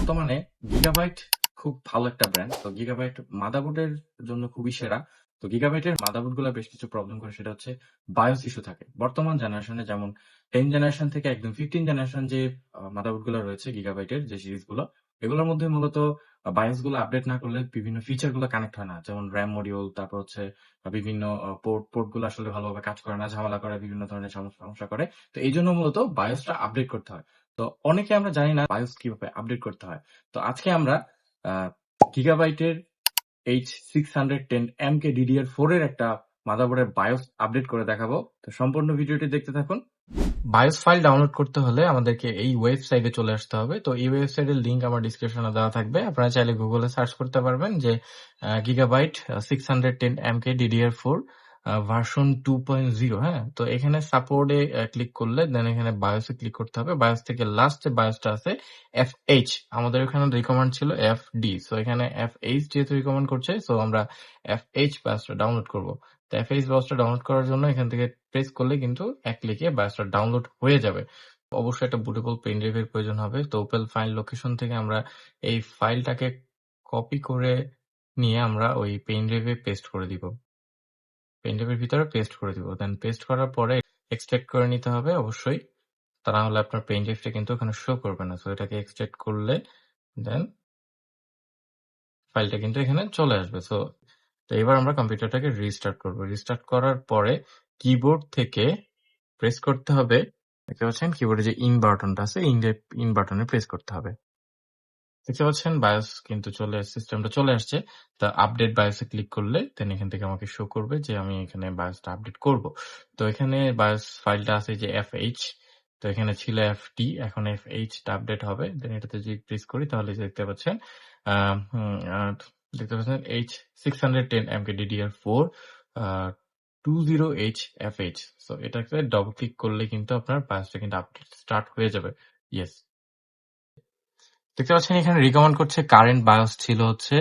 বর্তমানে গিগাবাইট খুব ভালো একটা ব্র্যান্ড। তো গিগাবাইট মাদারবোর্ডের জন্য খুবই সেরা। তো গিগাবাইটের মাদারবোর্ড গুলা বেশ কিছু প্রবলেম করে, সেটা হচ্ছে বায়োস ইস্যু থাকে। বর্তমান জেনারেশনে যেমন 10 জেনারেশন থেকে একদম 15 জেনারেশন যে মাদারবোর্ড গুলো রয়েছে গিগাবাইটের যে সিরিজ গুলো, এগুলোর মধ্যে মূলত বায়োস গুলো আপডেট না করলে বিভিন্ন ফিচার গুলো কানেক্ট হয় না। যেমন র্যাম মডিউল, তারপর হচ্ছে বিভিন্ন পোর্ট গুলো আসলে ভালোভাবে কাজ করে না, ঝামেলা করে, বিভিন্ন ধরনের সমস্যা করে। তো এই জন্য মূলত বায়োসটা আপডেট করতে হয়। তো অনেকে আমরা জানি না বায়োস কিভাবে আপডেট করতে হয়। তো আজকে আমরা গিগাবাইটের H610 DDR4 এর একটা মাদারবোর্ডের বায়োস আপডেট করে দেখাবো। তো সম্পূর্ণ ভিডিওটি দেখতে থাকুন। বায়োস ফাইল ডাউনলোড করতে হলে আমাদেরকে এই ওয়েবসাইটে চলে আসতে হবে। তো এই ওয়েবসাইটের লিংক আমার ডিসক্রিপশনে দেওয়া থাকবে। আপনারা চাইলে গুগলে সার্চ করতে পারবেন যে গিগাবাইট 610 DDR4 ভার্সন 2.0। হ্যাঁ, তো এখানে সাপোর্টে ক্লিক করলে দেন এখানে বায়োসে ক্লিক করতে হবে। বায়োস থেকে লাস্ট যে বায়োসটা আছে FH, আমাদের এখানে রিকমেন্ড ছিল FD। সো এখানে FH যেহেতু রিকমেন্ড করছে, সো আমরা FH বায়োসটা ডাউনলোড করব। তো FH বায়োসটা ডাউনলোড করার জন্য এখান থেকে প্রেস করলে কিন্তু এক ক্লিকে বায়োসটা ডাউনলোড হয়ে যাবে। অবশ্যই একটা বুটেবল পেন ড্রাইভের প্রয়োজন হবে। তো ওপেন ফাইল লোকেশন থেকে আমরা এই ফাইলটাকে কপি করে নিয়ে আমরা ওই পেন ড্রাইভে পেস্ট করে দিব। পেন ড্রাইভের ভিতরে পেস্ট করে দিব। দেন পেস্ট করার পরে এক্সট্রাক্ট করে নিতে হবে অবশ্যই, তা না হলে আপনার পেন ড্রাইভটা কিন্তু ওখানে শো করবে না। সো এটাকে এক্সট্রাক্ট করলে দেন ফাইলটা কিন্তু এখানে চলে আসবে। সো তো এবার আমরা কম্পিউটারটাকে রিস্টার্ট করব। রিস্টার্ট করার পরে কিবোর্ড থেকে প্রেস করতে হবে, দেখতে পাচ্ছেন কিবোর্ডে যে ইন বাটনটা আছে, ইন বাটনে প্রেস করতে হবে। দেখতে পাচ্ছেন বায়োস কিন্তু সিস্টেমটা চলে আসছে। তা আপডেট বায়োসে ক্লিক করলে দেন এখান থেকে আমাকে শো করবে যে আমি এখানে বায়োসটা আপডেট করব। তো এখানে বায়োস ফাইলটা আছে যে FH, তো এখানে ছিল FD, এখন FH টা আপডেট হবে। দেন এটাতে যদি প্রেস করি তাহলে দেখতে পাচ্ছেন আহ, হুম, আহ, দেখতে পাচ্ছেন H610 DDR4 20H FH। So এটাকে ডবল ক্লিক করলে কিন্তু আপনার বায়োসটা কিন্তু আপডেট স্টার্ট হয়ে যাবে। ইয়েস, দেখতে পাচ্ছেন এখানে রিকমেন্ড করছে কারেন্ট বায়োস ছিল হচ্ছে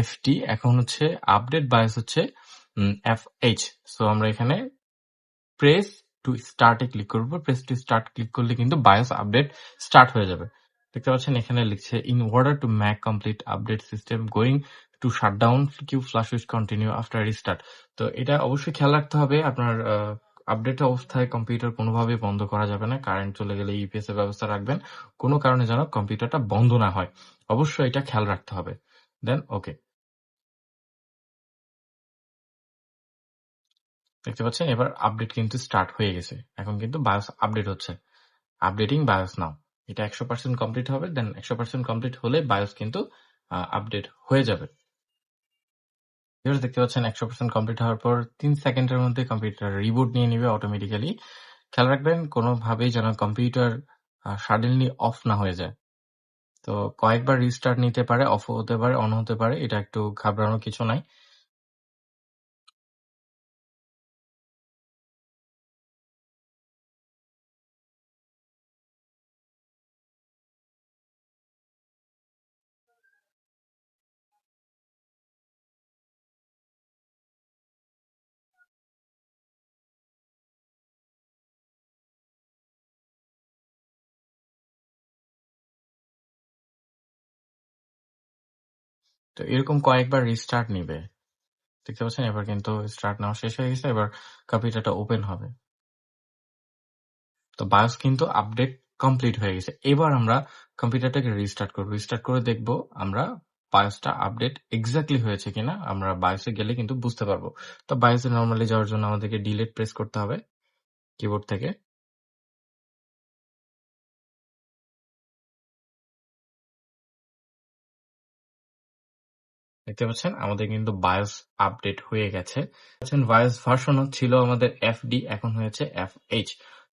FD, এখন হচ্ছে আপডেট বায়োস হচ্ছে FH। সো আমরা এখানে প্রেস টু স্টার্টে ক্লিক করব। প্রেস টু স্টার্ট ক্লিক করলে কিন্তু বায়োস আপডেট স্টার্ট হয়ে যাবে। দেখতে পাচ্ছেন এখানে লিখছে in order to make complete update system going to shut down Q flash which continue after restart. তো এটা অবশ্যই খেয়াল রাখতে হবে, আপনার আপডেট অবস্থায় কম্পিউটার কোনোভাবেই বন্ধ করা যাবে না। কারেন্ট চলে গেলে ইপিএস এর ব্যবস্থা রাখবেন, কোনো কারণে যেন কম্পিউটারটা বন্ধ না হয়, অবশ্যই এটা খেয়াল রাখতে হবে। দেন ওকে, দেখতে পাচ্ছেন এবার আপডেট কিন্তু স্টার্ট হয়ে গেছে। এখন কিন্তু বায়োস আপডেট হচ্ছে, আপডেটিং বায়োস নাও। এটা 100% কমপ্লিট হবে। দেন 100% কমপ্লিট হলে বায়োস কিন্তু আপডেট হয়ে যাবে। এবার দেখতে পাচ্ছেন 100% কমপ্লিট হওয়ার পর 3 সেকেন্ডের মধ্যে কম্পিউটার রিবুট নিয়ে নেবে অটোমেটিক্যালি। খেয়াল রাখবেন কোনোভাবেই যেন কম্পিউটার সাডেনলি অফ না হয়ে যায়। তো কয়েকবার রিস্টার্ট নিতে পারে, অফ হতে পারে, অন হতে পারে, এটা একটু ঘাবড়ানোর কিছু নাই। তো এরকম কয়েকবার রিস্টার্ট নিবে। দেখতে পাচ্ছেন এবার কিন্তু স্টার্ট নেওয়া শেষ হয়ে গেছে। এবার কম্পিউটারটা ওপেন হবে। তো বায়োস কিন্তু আপডেট কমপ্লিট হয়ে গেছে। এবার আমরা কম্পিউটারটাকে রিস্টার্ট করব। রিস্টার্ট করে দেখব আমরা বায়োসটা আপডেট এক্স্যাক্টলি হয়েছে কিনা। আমরা বায়োসে গেলে কিন্তু বুঝতে পারবো। তো বায়োসে নর্মালি যাওয়ার জন্য আমাদেরকে ডিলিট প্রেস করতে হবে কিবোর্ড থেকে। দেখতে পাচ্ছেন আমাদের কিন্তু বায়োস আপডেট হয়ে গেছে। বায়োস ভার্সন ছিল আমাদের FD, এখন হয়েছে FH।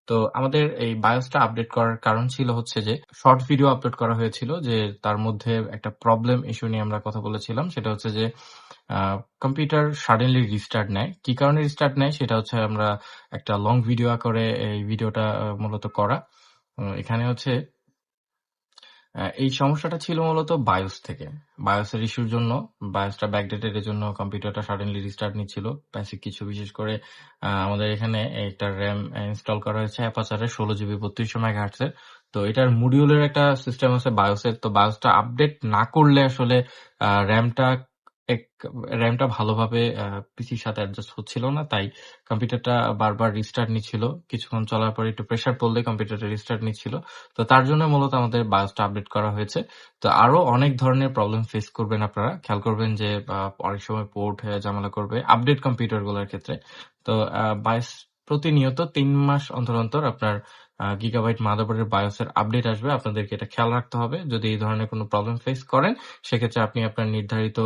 তো আমাদের এই বায়োসটা আপডেট করার কারণ ছিল হচ্ছে যে শর্ট ভিডিও আপলোড করা হয়েছিল, যে তার মধ্যে একটা প্রবলেম ইস্যু নিয়ে আমরা কথা বলেছিলাম। সেটা হচ্ছে যে কম্পিউটার সাডেনলি রিস্টার্ট নেয়। কি কারণে রিস্টার্ট নেয় সেটা হচ্ছে আমরা একটা লং ভিডিও করে এই ভিডিওটা মূলত করা। এখানে হচ্ছে এই সমস্যাটা ছিল মূলত বায়োস থেকে। বায়োসের ইস্যুর জন্য, বায়োসটা ব্যাকডেটেড এর জন্য কম্পিউটারটা সাডেনলি রিস্টার্ট নিচ্ছিল। বেসিক কিছু, বিশেষ করে আমাদের এখানে একটা র্যাম ইনস্টল করা হয়েছে অ্যাপাচারের 16 GB 3200 মেগাহার্টজ এর। তো এটার মডিউলের একটা সিস্টেম আছে বায়োসের। তো বায়োসটা আপডেট না করলে আসলে র্যামটা র্যামটা ভালোভাবে পিসির সাথে অ্যাডজাস্ট হচ্ছিল না, তাই কম্পিউটারটা বারবার রিস্টার্ট নিচ্ছিল। কিছুক্ষণ চলার পরে একটু প্রেসার পড়লে কম্পিউটারটা রিস্টার্ট নিচ্ছিল। তো তার জন্য মূলত আমাদের বায়োসটা আপডেট করা হয়েছে। তো আরো অনেক ধরনের প্রবলেম ফেস করবেন আপনারা। খেয়াল করবেন যে অনেক সময় পোর্ট ঝামেলা করবে আপডেট কম্পিউটারগুলোর ক্ষেত্রে। তো বায়োস প্রতিনিয়ত ৩ মাস অন্তর অন্তর আপনার গিগাবাইট মাদারবোর্ডের বায়োসের আপডেট আসবে। আপনাদেরকে এটা খেয়াল রাখতে হবে। যদি এই ধরনের কোনো প্রবলেম ফেস করেন, সেক্ষেত্রে আপনি আপনার নির্ধারিত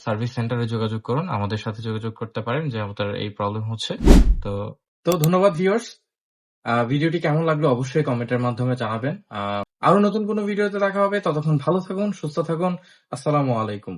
সার্ভিস সেন্টারে যোগাযোগ করুন। আমাদের সাথে যোগাযোগ করতে পারেন যে আমাদের এই প্রবলেম হচ্ছে। তো তো ধন্যবাদ ভিউয়ার্স। ভিডিওটি কেমন লাগলো অবশ্যই কমেন্টের মাধ্যমে জানাবেন। আরো নতুন কোনো ভিডিওতে দেখা হবে। ততক্ষণ ভালো থাকুন, সুস্থ থাকুন। আসসালামু আলাইকুম।